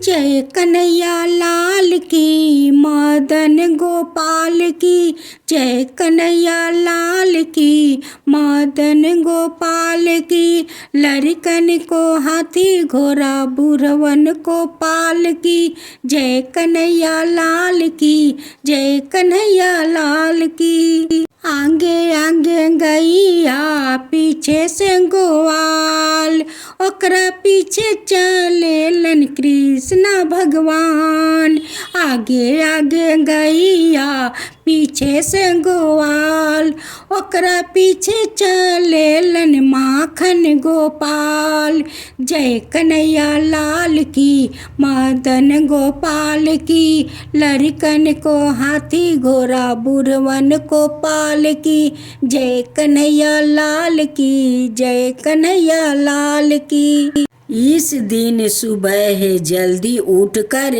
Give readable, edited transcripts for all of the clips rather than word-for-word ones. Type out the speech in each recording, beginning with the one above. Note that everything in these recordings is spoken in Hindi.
जय कन्हैया लाल की, मदन गोपाल की। जय कन्हैया लाल की, मदन गोपाल की। लड़कन को हाथी घोड़ा, बुढ़वन को पाल की। जय कन्हैया लाल की, जय कन्हैया लाल की। आगे आगे गैया, पीछे से गोवाल, ओकरा पीछे चलेलन कृष्ण भगवान। आगे आगे गैया, पीछे से गोवाल, ओकरा पीछे चलेलन माखन गोपाल। जय कन्हैया लाल की, मदन गोपाल की। लड़कन को हाथी घोड़ा, बुढ़वन को पाल की। जय कन्हैया लाल की, जय कन्हैया लाल की। इस दिन सुबह जल्दी उठ कर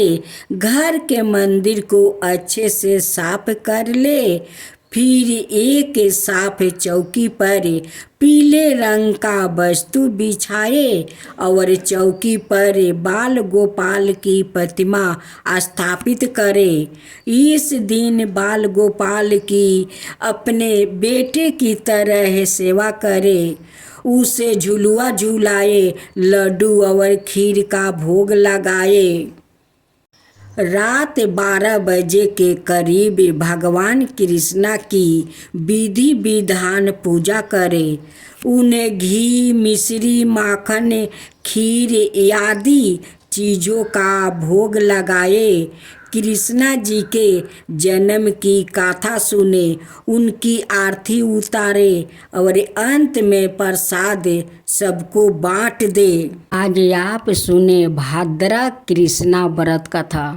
घर के मंदिर को अच्छे से साफ कर ले। फिर एक साफ चौकी पर पीले रंग का वस्तु बिछाए और चौकी पर बाल गोपाल की प्रतिमा स्थापित करे। इस दिन बाल गोपाल की अपने बेटे की तरह सेवा करे। उसे झुलुआ झुलाए, लड्डू और खीर का भोग लगाए। रात 12 बजे के करीब भगवान कृष्णा की विधि विधान पूजा करे। उन्हें घी, मिश्री, माखन, खीर आदि चीज़ों का भोग लगाए। कृष्णा जी के जन्म की कथा सुने, उनकी आरती उतारे और अंत में प्रसाद सबको बांट दे। आज आप सुने भाद्रा कृष्णा व्रत कथा।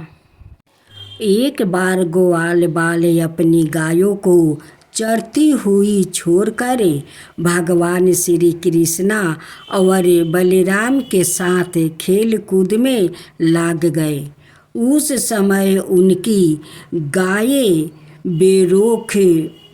एक बार ग्वाल वाले अपनी गायों को चरती हुई छोड़कर भगवान श्री कृष्णा और बलराम के साथ खेल कूद में लग गए। उस समय उनकी गायें बेरोक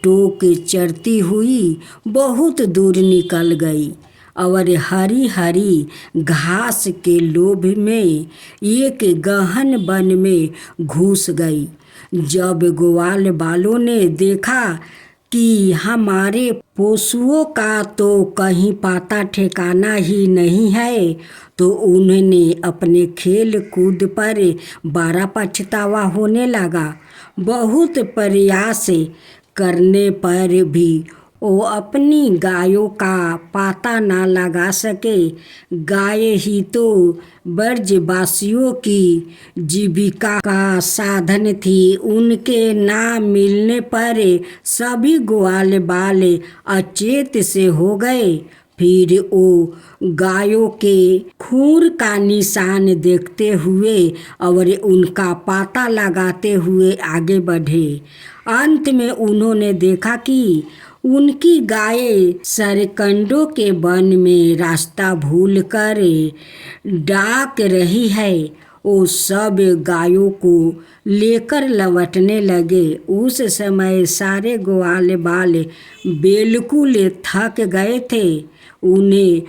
टोक चरती हुई बहुत दूर निकल गई और हरी हरी घास के लोभ में एक गहन वन में घुस गई। जब ग्वाल वालों ने देखा कि हमारे पशुओं का तो कहीं पता ठिकाना ही नहीं है, तो उन्होंने अपने खेल कूद पर बड़ा पछतावा होने लगा। बहुत प्रयास करने पर भी वो अपनी गायों का पता न लगा सके। गाय ही तो ब्रजवासियों की जीविका का साधन थी। उनके ना मिलने पर सभी ग्वाल वाले अचेत से हो गए। फिर वो गायों के खूर का निशान देखते हुए और उनका पता लगाते हुए आगे बढ़े। अंत में उन्होंने देखा कि उनकी गायें सरकंडों के वन में रास्ता भूलकर डाक रही है। वो सब गायों को लेकर लौटने लगे। उस समय सारे ग्वाल वाले बिल्कुल थक गए थे। उन्हें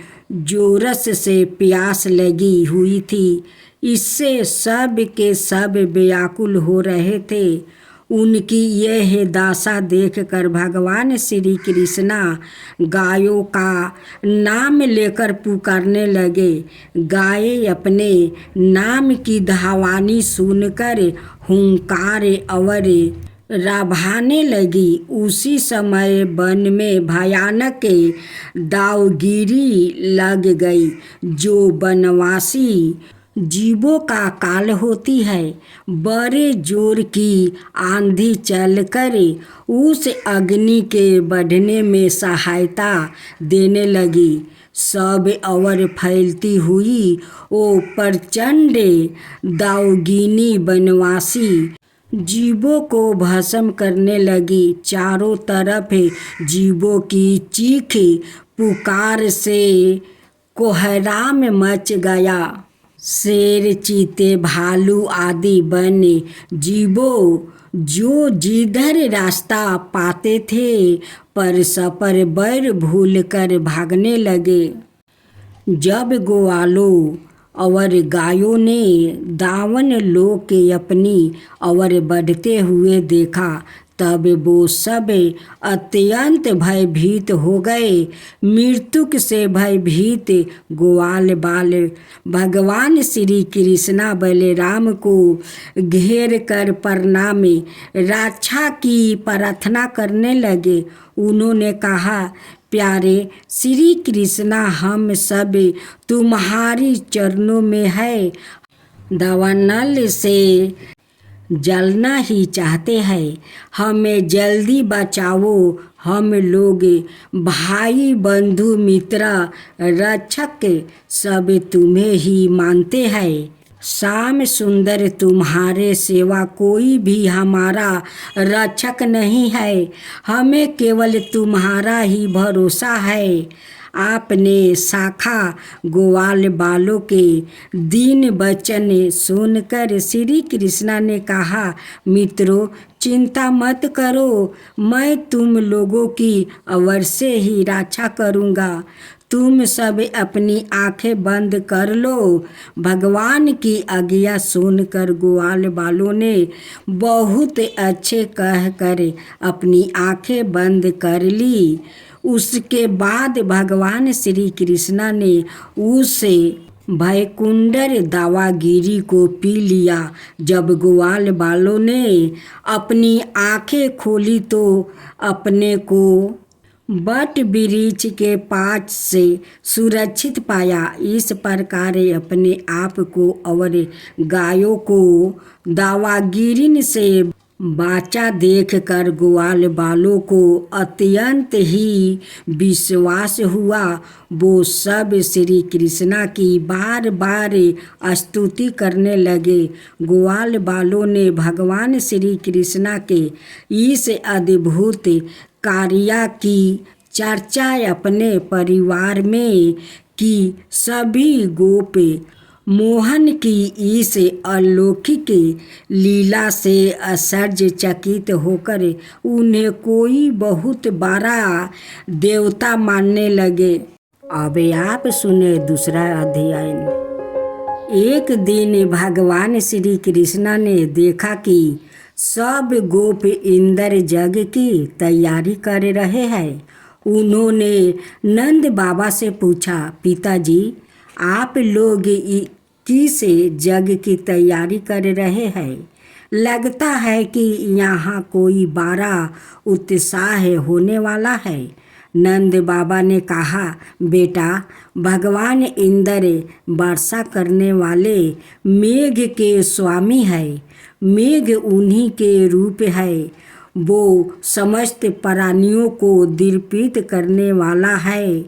जोरस से प्यास लगी हुई थी। इससे सब के सब व्याकुल हो रहे थे। उनकी यह दशा देखकर भगवान श्री कृष्णा गायों का नाम लेकर पुकारने लगे। गायें अपने नाम की धावानी सुनकर हुंकार और राभाने लगी। उसी समय वन में भयानक दावगिरी लग गई, जो वनवासी जीवों का काल होती है। बड़े जोर की आंधी चलकर उस अग्नि के बढ़ने में सहायता देने लगी। सब और फैलती हुई वो प्रचंड दावगिनी वनवासी जीवों को भस्म करने लगी। चारों तरफ जीवों की चीख पुकार से कोहराम मच गया। शेर, चीते, भालू आदि वन्य जीवों जो जिधर रास्ता पाते थे परस्पर बैर भूल कर भागने लगे। जब ग्वालों और गायों ने दावन लोग के अपनी और बढ़ते हुए देखा। तब वो सब अत्यंत भयभीत हो गए। मृत्यु से भयभीत ग्वाल बाल भगवान श्री कृष्णा बलराम को घेर कर प्रणाम रक्षा की प्रार्थना करने लगे। उन्होंने कहा, प्यारे श्री कृष्णा, हम सब तुम्हारी चरणों में है। दावानल से जलना ही चाहते हैं, हमें जल्दी बचाओ। हम लोग भाई बंधु मित्र रक्षक सब तुम्हें ही मानते हैं। श्याम सुंदर, तुम्हारे सिवा कोई भी हमारा रक्षक नहीं है। हमें केवल तुम्हारा ही भरोसा है। आपने शाखा ग्वाल बालों के दीन वचन सुनकर श्री कृष्णा ने कहा, मित्रों, चिंता मत करो, मैं तुम लोगों की अवश्य ही रक्षा करूँगा। तुम सब अपनी आंखें बंद कर लो। भगवान की आज्ञा सुनकर ग्वाल बालों ने बहुत अच्छे कहकर अपनी आंखें बंद कर ली। उसके बाद भगवान श्री कृष्णा ने उसे भयकुंडर दावागिरी को पी लिया। जब ग्वाल बालों ने अपनी आंखें खोली तो अपने को बट वृक्ष के पास से सुरक्षित पाया। इस प्रकार अपने आप को और गायों को दावागिरी से बाचा देखकर ग्वाल बालों को अत्यंत ही विश्वास हुआ। वो सब श्री कृष्णा की बार बार स्तुति करने लगे। ग्वाल बालों ने भगवान श्री कृष्णा के इस अद्भुत कार्य की चर्चा अपने परिवार में की। सभी गोप मोहन की इस अलौकिक लीला से आश्चर्यचकित होकर उन्हें कोई बहुत बड़ा देवता मानने लगे। अब आप सुने दूसरा अध्याय। एक दिन भगवान श्री कृष्णा ने देखा कि सब गोप इंद्र यज्ञ की तैयारी कर रहे हैं। उन्होंने नंद बाबा से पूछा, पिताजी, आप लोग किस यज्ञ की तैयारी कर रहे हैं? लगता है कि यहाँ कोई बड़ा उत्साह होने वाला है। नंद बाबा ने कहा, बेटा, भगवान इंद्र वर्षा करने वाले मेघ के स्वामी है। मेघ उन्हीं के रूप है। वो समस्त प्राणियों को दीर्पित करने वाला है,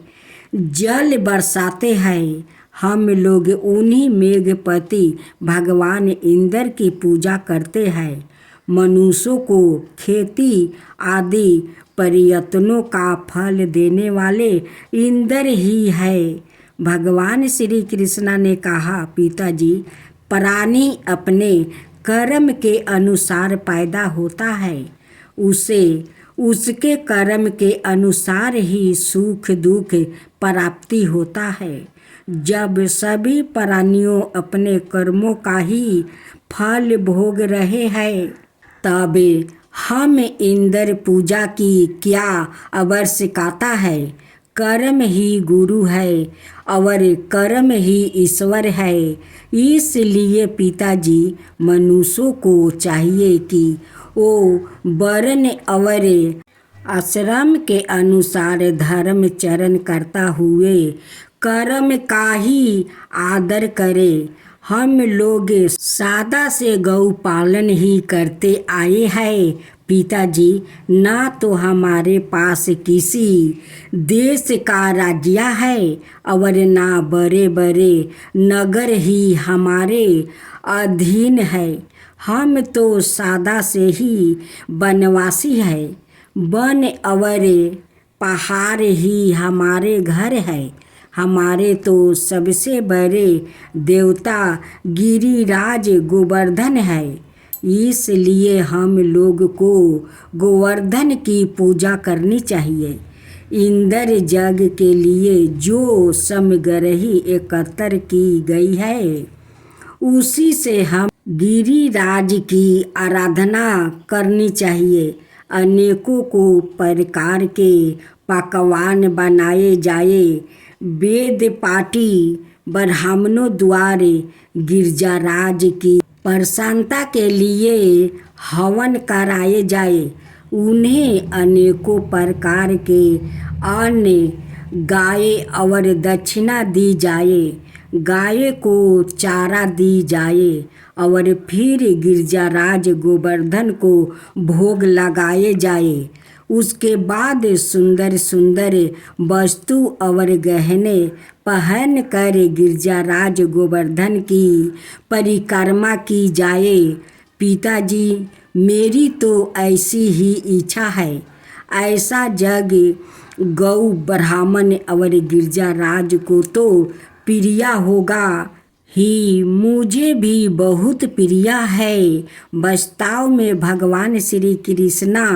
जल बरसाते हैं। हम लोग उन्हीं मेघपति भगवान इंद्र की पूजा करते हैं। मनुष्यों को खेती आदि प्रयत्नों का फल देने वाले इंद्र ही है। भगवान श्री कृष्णा ने कहा, पिताजी, प्राणी अपने कर्म के अनुसार पैदा होता है। उसे उसके कर्म के अनुसार ही सुख दुख प्राप्ति होता है। जब सभी प्राणियों अपने कर्मों का ही फल भोग रहे हैं, तब हम इंद्र पूजा की क्या आवश्यकता है? कर्म ही गुरु है और कर्म ही ईश्वर है। इसलिए पिताजी, मनुष्यों को चाहिए कि वो वर्ण और आश्रम के अनुसार धर्म चरण करता हुए कर्म का ही आदर करे। हम लोग सादा से गौ पालन ही करते आए हैं। पिताजी, ना तो हमारे पास किसी देश का राज्य है और ना बड़े बड़े नगर ही हमारे अधीन है। हम तो सादा से ही वनवासी है। वन और पहाड़ ही हमारे घर है। हमारे तो सबसे बड़े देवता गिरिराज गोवर्धन है। इसलिए हम लोग को गोवर्धन की पूजा करनी चाहिए। इंद्र जग के लिए जो समग्रही एकत्र की गई है, उसी से हम गिरिराज की आराधना करनी चाहिए। अनेकों को प्रकार के पकवान बनाए जाए, वेद पाठी ब्राह्मणों द्वारा गिरिजाराज की प्रसन्नता के लिए हवन कराए जाए। उन्हें अनेकों प्रकार के अन्न गाय और दक्षिणा दी जाए। गाय को चारा दी जाए और फिर गिरिजाराज गोवर्धन को भोग लगाए जाए। उसके बाद सुंदर सुंदर वस्तु और गहने पहन कर गिरिजाराज गोवर्धन की परिक्रमा की जाए। पिताजी, मेरी तो ऐसी ही इच्छा है। ऐसा जग गौ ब्राह्मण और गिरिजाराज को तो प्रिय होगा ही, मुझे भी बहुत प्रिय है। वास्तव में भगवान श्री कृष्णा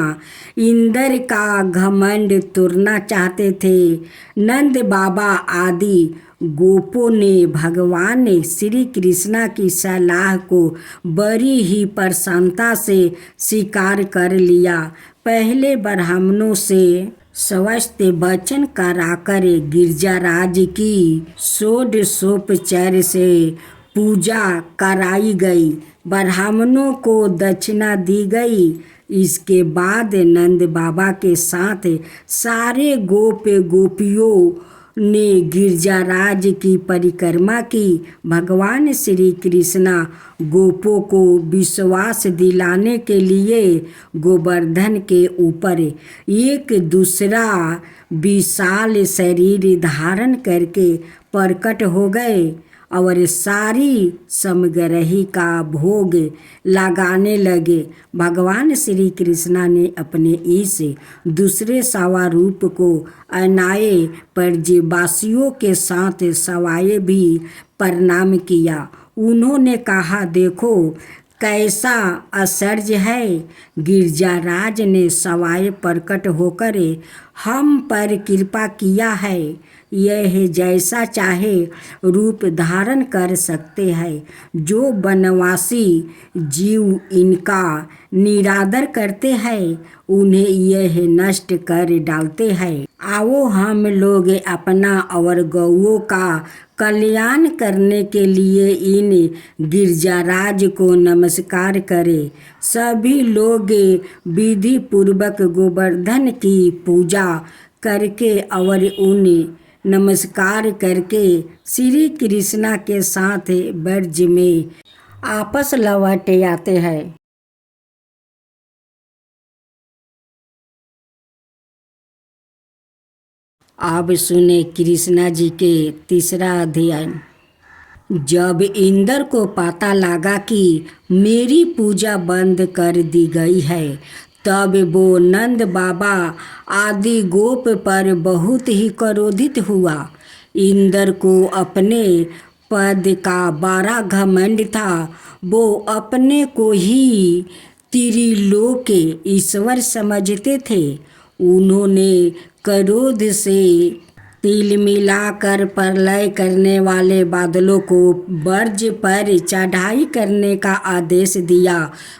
इंद्र का घमंड तोड़ना चाहते थे। नंद बाबा आदि गोपों ने भगवान श्री कृष्णा की सलाह को बड़ी ही प्रसन्नता से स्वीकार कर लिया। पहले ब्राह्मणों से स्वस्थ वचन कराकर गिरिजाराज की षोडशोपचार से पूजा कराई गई। ब्राह्मणों को दक्षिणा दी गई। इसके बाद नंद बाबा के साथ सारे गोप गोपियों ने गिरिजाराज की परिक्रमा की। भगवान श्री कृष्णा गोपों को विश्वास दिलाने के लिए गोवर्धन के ऊपर एक दूसरा विशाल शरीर धारण करके प्रकट हो गए और सारी समग्रही का भोग लगाने लगे। भगवान श्री कृष्णा ने अपने इस दूसरे स्वरूप को अनाए ब्रजवासियों के साथ सवाए भी प्रणाम किया। उन्होंने कहा, देखो कैसा आश्चर्य है। गिरिजाराज ने सवाए प्रकट होकर हम पर कृपा किया है। यह जैसा चाहे रूप धारण कर सकते हैं। जो वनवासी जीव इनका निरादर करते हैं, उन्हें यह नष्ट कर डालते हैं। आओ हम लोग अपना और गौओं का कल्याण करने के लिए इन गिरिजाराज को नमस्कार करें। सभी लोग विधि पूर्वक गोवर्धन की पूजा करके और उन्हें नमस्कार करके श्री कृष्णा के साथ ब्रज में आपस लौट आते हैं। अब सुने कृष्णा जी के तीसरा अध्याय। जब इंद्र को पता लगा कि मेरी पूजा बंद कर दी गई है, तब वो नंद बाबा आदि गोप पर बहुत ही क्रोधित हुआ। इंद्र को अपने पद का बड़ा घमंड था। वो अपने को ही त्रिलोक ईश्वर समझते थे। उन्होंने क्रोध से तिल मिलाकर प्रलय करने वाले बादलों को ब्रज पर चढ़ाई करने का आदेश दिया।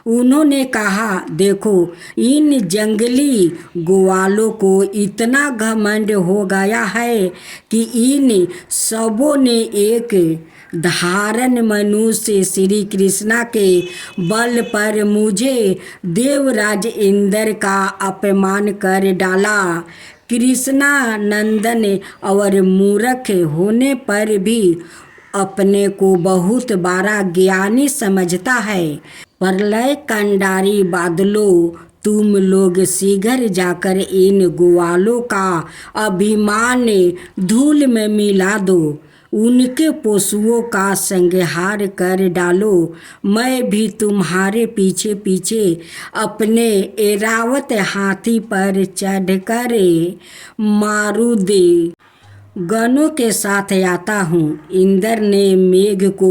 उन्होंने कहा, देखो इन जंगली ग्वालों को इतना घमंड हो गया है कि इन सबों ने एक धारण मनुष्य श्री कृष्णा के बल पर मुझे देवराज इंद्र का अपमान कर डाला। कृष्णा नंदन और मूर्ख होने पर भी अपने को बहुत बड़ा ज्ञानी समझता है। प्रलय कंडारी बादलों, तुम लोग शीघ्र जाकर इन ग्वालों का अभिमान धूल में मिला दो। उनके पशुओं का संहार कर डालो। मैं भी तुम्हारे पीछे पीछे अपने ऐरावत हाथी पर चढ़कर मारुद गणों के साथ आता हूँ। इंद्र ने मेघ को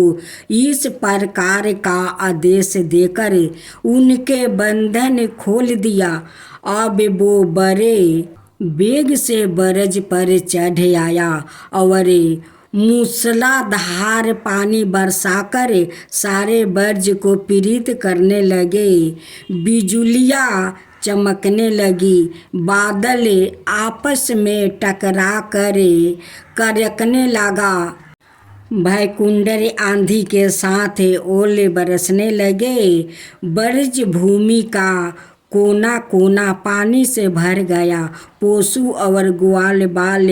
इस प्रकार का आदेश देकर उनके बंधन खोल दिया। अब वो बड़े वेग से बरज पर चढ़ आया और मूसलाधार पानी बरसाकर सारे बर्ज को पीड़ित करने लगे। बिजुलियाँ चमकने लगी, बादल आपस में टकरा कर कड़कने लगा, भयंकर आंधी के साथ ओले बरसने लगे। बर्ज भूमि का कोना कोना पानी से भर गया। पशु और ग्वाल बाल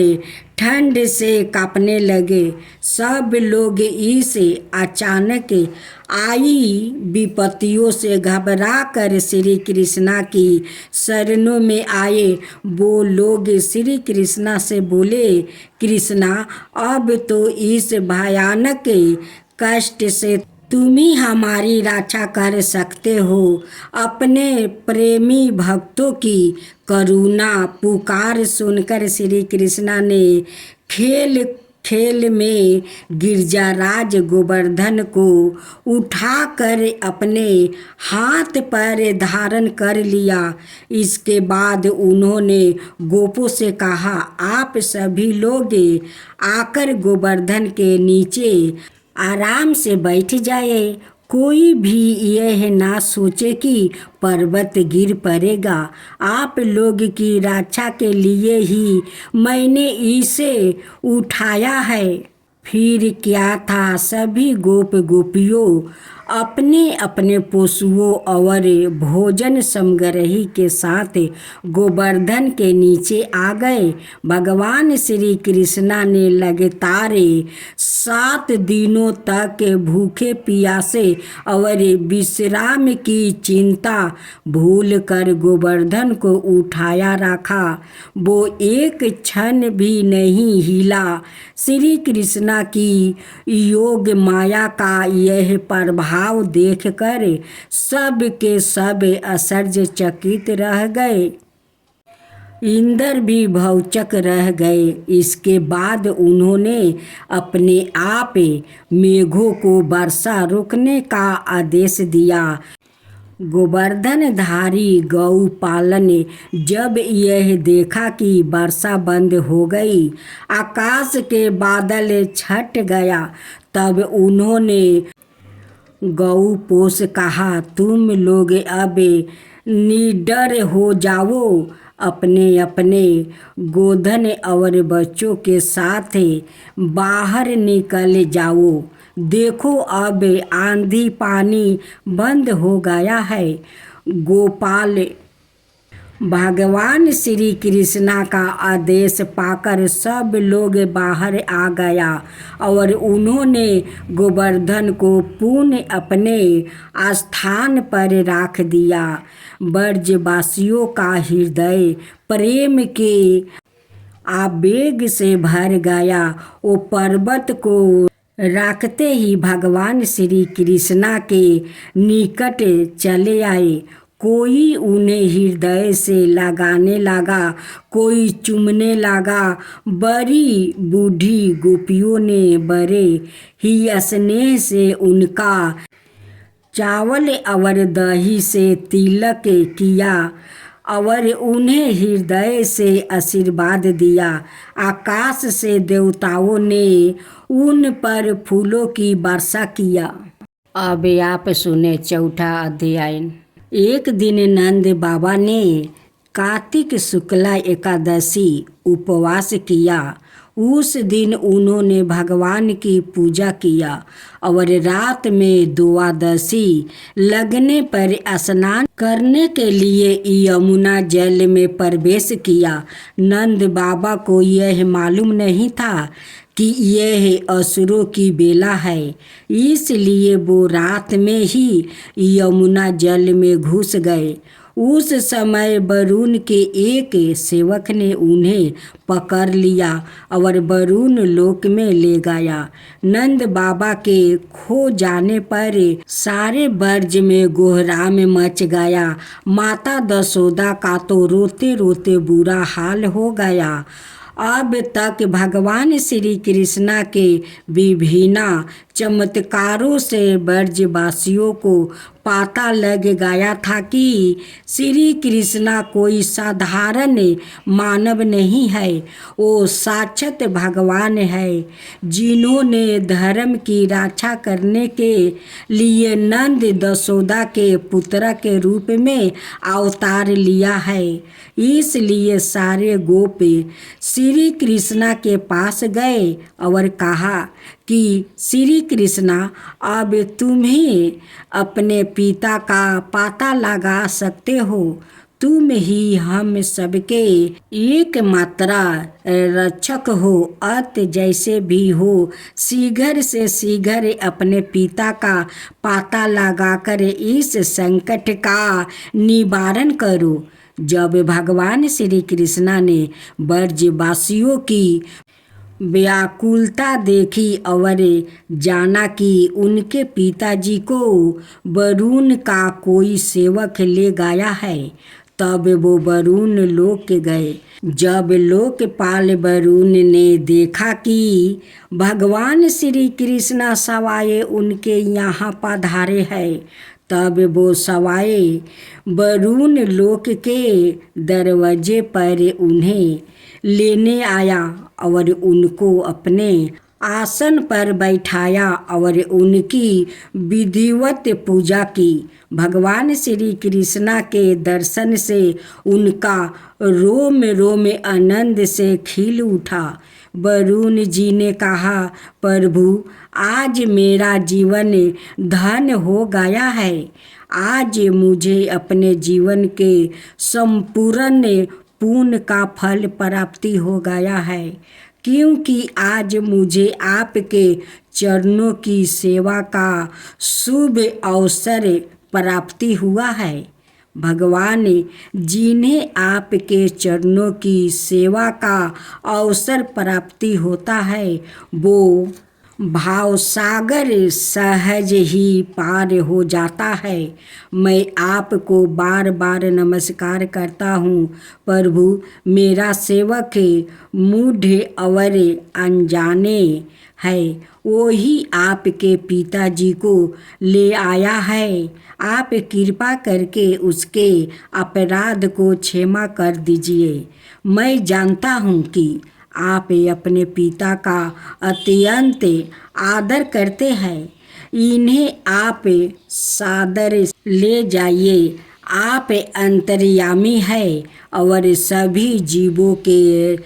ठंड से कांपने लगे। सब लोग इस अचानक आई विपत्तियों से घबरा कर श्री कृष्णा की शरणों में आए। वो लोग श्री कृष्णा से बोले, कृष्णा, अब तो इस भयानक कष्ट से तुम ही हमारी रक्षा कर सकते हो। अपने प्रेमी भक्तों की करुणा पुकार सुनकर श्री कृष्णा ने खेल खेल में गिरजाराज गोवर्धन को उठाकर अपने हाथ पर धारण कर लिया। इसके बाद उन्होंने गोपों से कहा, आप सभी लोग आकर गोवर्धन के नीचे आराम से बैठ जाए। कोई भी यह ना सोचे कि पर्वत गिर पड़ेगा। आप लोग की रक्षा के लिए ही मैंने इसे उठाया है। फिर क्या था, सभी गोप गोपियों अपने अपने पशुओं और भोजन समग्रही के साथ गोवर्धन के नीचे आ गए। भगवान श्री कृष्णा ने लगातार 7 दिनों तक भूखे प्यासे और विश्राम की चिंता भूल कर गोवर्धन को उठाया रखा। वो एक क्षण भी नहीं हिला। श्री कृष्णा की योग माया का यह प्रभाव देखकर सब के सब आश्चर्यचकित रह गए। इंद्र भी भौचक रह गए। इसके बाद उन्होंने अपने आप मेघों को वर्षा रोकने का आदेश दिया। गोवर्धनधारी गौपालन जब यह देखा कि वर्षा बंद हो गई, आकाश के बादल छट गया, तब उन्होंने गौपों से कहा, तुम लोग अब निडर हो जाओ। अपने अपने गोधन और बच्चों के साथ बाहर निकल जाओ। देखो, अब आंधी पानी बंद हो गया है। गोपाल भगवान श्री कृष्णा का आदेश पाकर सब लोग बाहर आ गया और उन्होंने गोवर्धन को पुनः अपने स्थान पर रख दिया। ब्रजवासियों का हृदय प्रेम के आवेग से भर गया। वो पर्वत को रखते ही भगवान श्री कृष्णा के निकट चले आए। कोई उन्हें हृदय से लगाने लगा, कोई चूमने लगा। बड़ी बूढ़ी गोपियों ने बड़े ही स्नेह से उनका चावल और दही से तिलक किया और उन्हें हृदय से आशीर्वाद दिया। आकाश से देवताओं ने उन पर फूलों की वर्षा किया। अब आप सुने चौथा अध्याय। एक दिन नंद बाबा ने कार्तिक शुक्ला एकादशी उपवास किया। उस दिन उन्होंने भगवान की पूजा किया और रात में द्वादशी लगने पर स्नान करने के लिए यमुना जल में प्रवेश किया। नंद बाबा को यह मालूम नहीं था कि यह असुरों की बेला है, इसलिए वो रात में ही यमुना जल में घुस गए। उस समय वरुण के एक सेवक ने उन्हें पकड़ लिया और वरुण लोक में ले गया। नंद बाबा के खो जाने पर सारे ब्रज में कोहराम मच गया। माता यशोदा का तो रोते रोते बुरा हाल हो गया। अब तक भगवान श्री कृष्णा के विभिन्न चमत्कारों से ब्रजवासियों को पता लग गया था कि श्री कृष्णा कोई साधारण मानव नहीं है, वो साक्षात भगवान है, जिन्होंने धर्म की रक्षा करने के लिए नंद यशोदा के पुत्र के रूप में अवतार लिया है। इसलिए सारे गोप श्री कृष्णा के पास गए और कहा कि श्री कृष्णा, अब तुम्हें अपने पिता का पता लगा सकते हो, तुम ही हम सबके एकमात्र रक्षक हो। अत जैसे भी हो शीघ्र से शीघ्र अपने पिता का पता लगाकर इस संकट का निवारण करो। जब भगवान श्री कृष्णा ने ब्रजवासियों की व्याकुलता देखी और जाना कि उनके पिताजी को वरुण का कोई सेवक ले गया है, तब वो वरुण लोक गए। जब लोकपाल वरुण ने देखा कि भगवान श्री कृष्णा सवाए उनके यहाँ पधारे हैं, तब वो सवाए वरुण लोक के दरवाजे पर उन्हें लेने आया और उनको अपने आसन पर बैठाया और उनकी विधिवत पूजा की। भगवान श्री कृष्णा के दर्शन से उनका रोम रोम आनंद से खिल उठा। वरुण जी ने कहा, प्रभु, आज मेरा जीवन धन हो गया है। आज मुझे अपने जीवन के संपूर्ण पुण्य का फल प्राप्ति हो गया है, क्योंकि आज मुझे आपके चरणों की सेवा का शुभ अवसर प्राप्ति हुआ है। भगवान जिन्हें आपके चरणों की सेवा का अवसर प्राप्ति होता है, वो भाव सागर सहज ही पार हो जाता है। मैं आपको बार बार नमस्कार करता हूँ प्रभु। मेरा सेवक मूढ़ और अनजाने है, वो ही आपके पिताजी को ले आया है। आप कृपा करके उसके अपराध को क्षमा कर दीजिए। मैं जानता हूँ कि आप अपने पिता का अत्यंत आदर करते हैं। इन्हें आप सादर ले जाइए। आप अंतर्यामी है और सभी जीवों के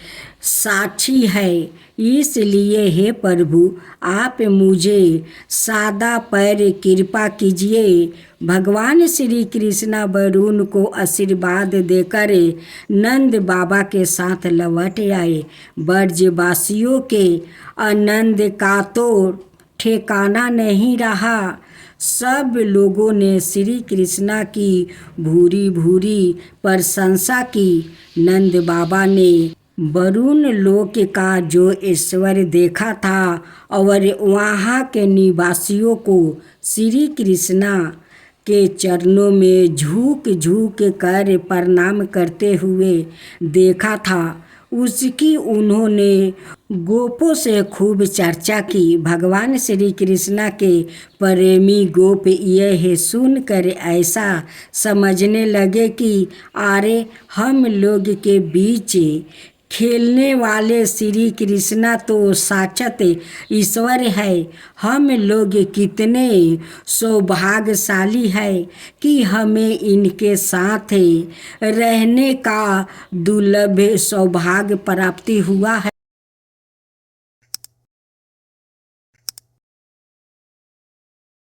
साक्षी है। इसलिए हे प्रभु, आप मुझे सादा पर कृपा कीजिए। भगवान श्री कृष्णा वरुण को आशीर्वाद देकर नंद बाबा के साथ लौट आए। ब्रजवासियों के आनंद का तो ठिकाना नहीं रहा। सब लोगों ने श्री कृष्णा की भूरी भूरी प्रशंसा की। नंद बाबा ने वरुण लोक का जो ईश्वर देखा था और वहाँ के निवासियों को श्री कृष्णा के चरणों में झुक झुक कर प्रणाम करते हुए देखा था, उसकी उन्होंने गोपों से खूब चर्चा की। भगवान श्री कृष्णा के प्रेमी गोप यह सुनकर ऐसा समझने लगे कि अरे, हम लोग के बीच खेलने वाले श्री कृष्णा तो साक्षात ईश्वर है। हम लोग कितने सौभाग्यशाली है कि हमें इनके साथ रहने का दुर्लभ सौभाग्य प्राप्ति हुआ है।